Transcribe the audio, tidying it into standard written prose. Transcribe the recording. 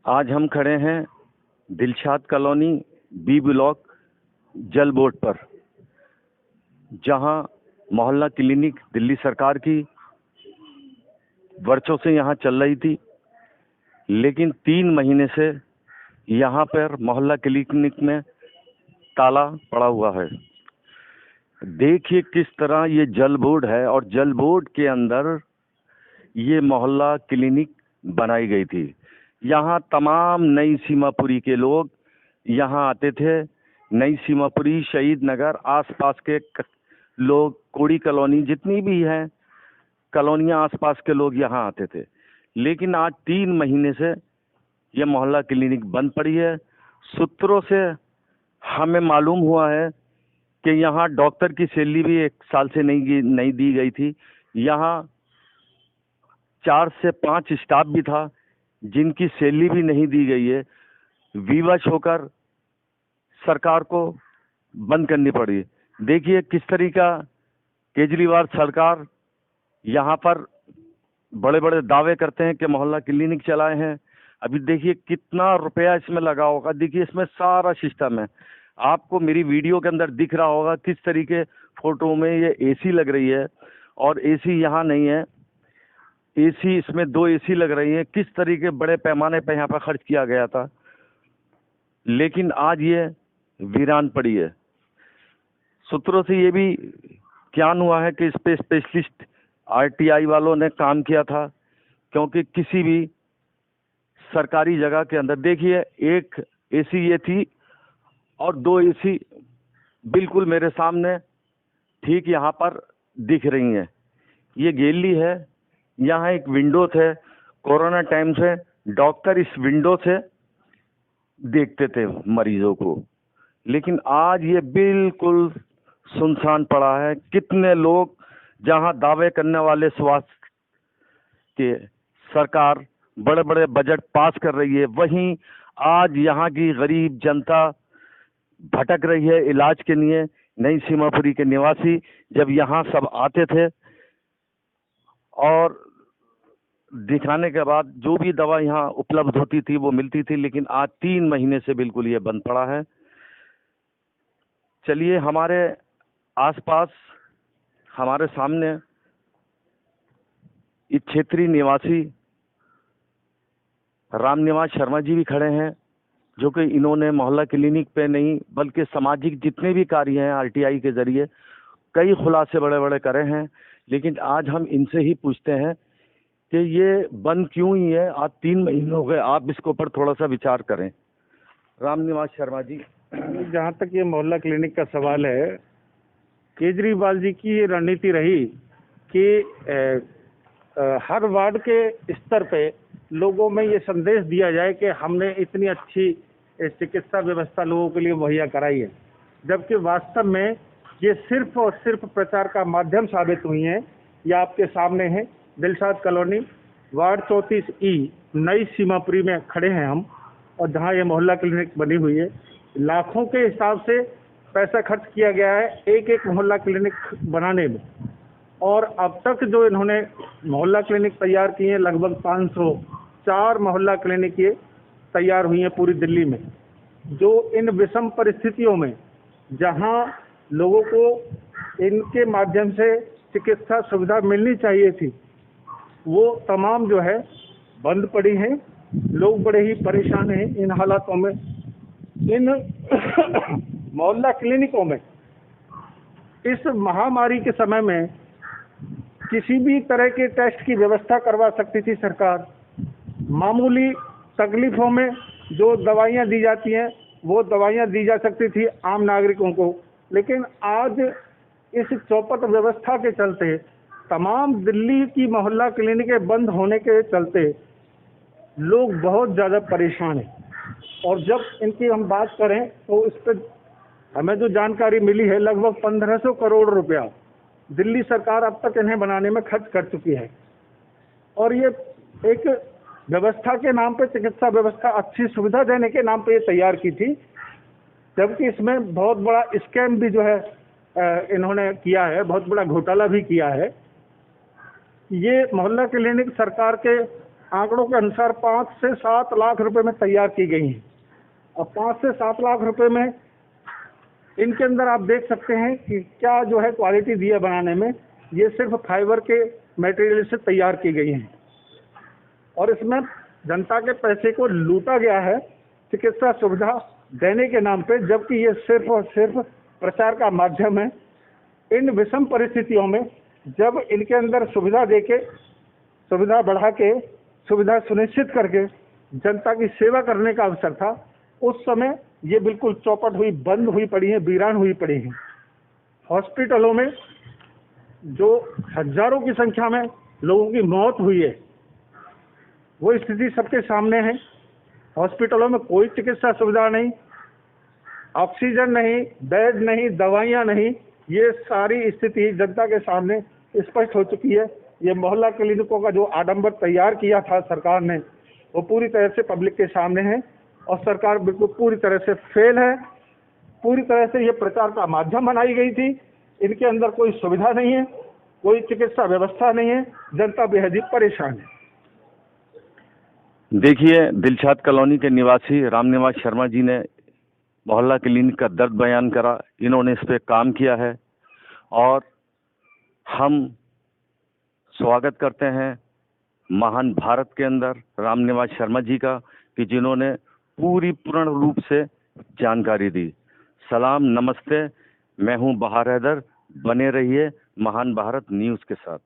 आज हम खड़े हैं दिलशाद कॉलोनी बी ब्लॉक जल बोर्ड पर, जहां मोहल्ला क्लिनिक दिल्ली सरकार की वर्षों से यहां चल रही थी, लेकिन 3 महीने से यहां पर मोहल्ला क्लिनिक में ताला पड़ा हुआ है। देखिए किस तरह ये जल बोर्ड है और जल बोर्ड के अंदर ये मोहल्ला क्लिनिक बनाई गई थी। यहाँ तमाम नई सीमापुरी के लोग यहाँ आते थे। नई सीमापुरी, शहीद नगर, आसपास के लोग, कोड़ी कॉलोनी, जितनी भी हैं कॉलोनियाँ आसपास के लोग यहाँ आते थे। लेकिन आज 3 महीने से ये मोहल्ला क्लिनिक बंद पड़ी है। सूत्रों से हमें मालूम हुआ है कि यहाँ डॉक्टर की सैलरी भी 1 साल से नहीं दी गई थी। यहाँ 4 से 5 स्टाफ भी था जिनकी सैलरी भी नहीं दी गई है। विवश होकर सरकार को बंद करनी पड़ी। देखिए किस तरीका केजरीवाल सरकार यहाँ पर बड़े बड़े दावे करते हैं कि मोहल्ला क्लिनिक चलाए हैं। अभी देखिए कितना रुपया इसमें लगा होगा। देखिए इसमें सारा सिस्टम है, आपको मेरी वीडियो के अंदर दिख रहा होगा किस तरीके फोटो में ये एसी लग रही है, और एसी यहाँ नहीं है। एसी इसमें 2 एसी लग रही हैं। किस तरीके बड़े पैमाने पर यहाँ पर खर्च किया गया था, लेकिन आज ये वीरान पड़ी है। सूत्रों से ये भी ज्ञान हुआ है कि इस पे स्पेशलिस्ट आरटीआई वालों ने काम किया था, क्योंकि किसी भी सरकारी जगह के अंदर देखिए 1 एसी ये थी और 2 एसी बिल्कुल मेरे सामने ठीक यहाँ पर दिख रही हैं। ये गैलरी है, यहाँ एक विंडो थे। कोरोना टाइम से डॉक्टर इस विंडो से देखते थे मरीजों को, लेकिन आज ये बिल्कुल सुनसान पड़ा है। कितने लोग जहां दावे करने वाले स्वास्थ्य के सरकार बड़े बड़े बजट पास कर रही है, वहीं आज यहाँ की गरीब जनता भटक रही है इलाज के लिए। नई सीमापुरी के निवासी जब यहाँ सब आते थे और दिखाने के बाद जो भी दवा यहाँ उपलब्ध होती थी वो मिलती थी, लेकिन आज 3 महीने से बिल्कुल ये बंद पड़ा है। चलिए हमारे आसपास, हमारे सामने इस क्षेत्रीय निवासी रामनिवास शर्मा जी भी खड़े हैं, जो कि इन्होंने मोहल्ला क्लिनिक पे नहीं बल्कि सामाजिक जितने भी कार्य हैं आरटीआई के जरिए कई खुलासे बड़े बड़े करे हैं। लेकिन आज हम इनसे ही पूछते हैं कि ये बंद क्यों ही है। आज 3 महीने हो गए, आप इसके ऊपर थोड़ा सा विचार करें। रामनिवास शर्मा जी। जहाँ तक ये मोहल्ला क्लिनिक का सवाल है, केजरीवाल जी की ये रणनीति रही कि हर वार्ड के स्तर पे लोगों में ये संदेश दिया जाए कि हमने इतनी अच्छी चिकित्सा व्यवस्था लोगों के लिए मुहैया कराई है, जबकि वास्तव में ये सिर्फ और सिर्फ प्रचार का माध्यम साबित हुई है। ये आपके सामने है, दिलशाद कॉलोनी वार्ड 34E नई सीमापुरी में खड़े हैं हम, और जहाँ ये मोहल्ला क्लिनिक बनी हुई है। लाखों के हिसाब से पैसा खर्च किया गया है एक एक मोहल्ला क्लिनिक बनाने में, और अब तक जो इन्होंने मोहल्ला क्लिनिक तैयार किए हैं लगभग 504 मोहल्ला क्लिनिक ये तैयार हुई हैं पूरी दिल्ली में। जो इन विषम परिस्थितियों में जहां लोगों को इनके माध्यम से चिकित्सा सुविधा मिलनी चाहिए थी, वो तमाम जो है बंद पड़ी हैं। लोग बड़े ही परेशान हैं इन हालातों में। इन मोहल्ला क्लिनिकों में इस महामारी के समय में किसी भी तरह के टेस्ट की व्यवस्था करवा सकती थी सरकार। मामूली तकलीफों में जो दवाइयाँ दी जाती हैं वो दवाइयाँ दी जा सकती थी आम नागरिकों को, लेकिन आज इस चौपट व्यवस्था के चलते तमाम दिल्ली की मोहल्ला क्लिनिकें बंद होने के चलते लोग बहुत ज़्यादा परेशान हैं। और जब इनकी हम बात करें तो इस पर हमें जो जानकारी मिली है, लगभग 1500 करोड़ रुपया दिल्ली सरकार अब तक इन्हें बनाने में खर्च कर चुकी है। और ये एक व्यवस्था के नाम पे, चिकित्सा व्यवस्था अच्छी सुविधा देने के नाम पे ये तैयार की थी, जबकि इसमें बहुत बड़ा स्कैम भी जो है इन्होंने किया है, बहुत बड़ा घोटाला भी किया है। ये मोहल्ला क्लिनिक सरकार के आंकड़ों के अनुसार 5 से 7 लाख रुपए में तैयार की गई हैं। अब 5 से 7 लाख रुपए में इनके अंदर आप देख सकते हैं कि क्या जो है क्वालिटी दी है बनाने में। ये सिर्फ फाइबर के मटेरियल से तैयार की गई हैं और इसमें जनता के पैसे को लूटा गया है चिकित्सा सुविधा देने के नाम पे, जबकि ये सिर्फ और सिर्फ प्रचार का माध्यम है। इन विषम परिस्थितियों में जब इनके अंदर सुविधा देके, सुविधा बढ़ा के, सुविधा सुनिश्चित करके जनता की सेवा करने का अवसर था, उस समय ये बिल्कुल चौपट हुई, बंद हुई पड़ी है, वीरान हुई पड़ी है। हॉस्पिटलों में जो हजारों की संख्या में लोगों की मौत हुई है, वो स्थिति सबके सामने है। हॉस्पिटलों में कोई चिकित्सा सुविधा नहीं, ऑक्सीजन नहीं, बेड नहीं, दवाइयाँ नहीं, ये सारी स्थिति जनता के सामने स्पष्ट हो चुकी है। ये मोहल्ला क्लिनिकों का जो आडंबर तैयार किया था सरकार ने, वो पूरी तरह से पब्लिक के सामने है और सरकार बिल्कुल पूरी तरह से फेल है। पूरी तरह से ये प्रचार का माध्यम बनाई गई थी। इनके अंदर कोई सुविधा नहीं है, कोई चिकित्सा व्यवस्था नहीं है, जनता बेहद ही परेशान है। देखिए, दिलशाद कॉलोनी के निवासी रामनिवास शर्मा जी ने मोहल्ला क्लिनिक का दर्द बयान करा। इन्होंने इस पे काम किया है और हम स्वागत करते हैं महान भारत के अंदर रामनिवास शर्मा जी का, कि जिन्होंने पूर्ण रूप से जानकारी दी। सलाम, नमस्ते, मैं हूं बहार हैदर। बने रहिए महान भारत न्यूज़ के साथ।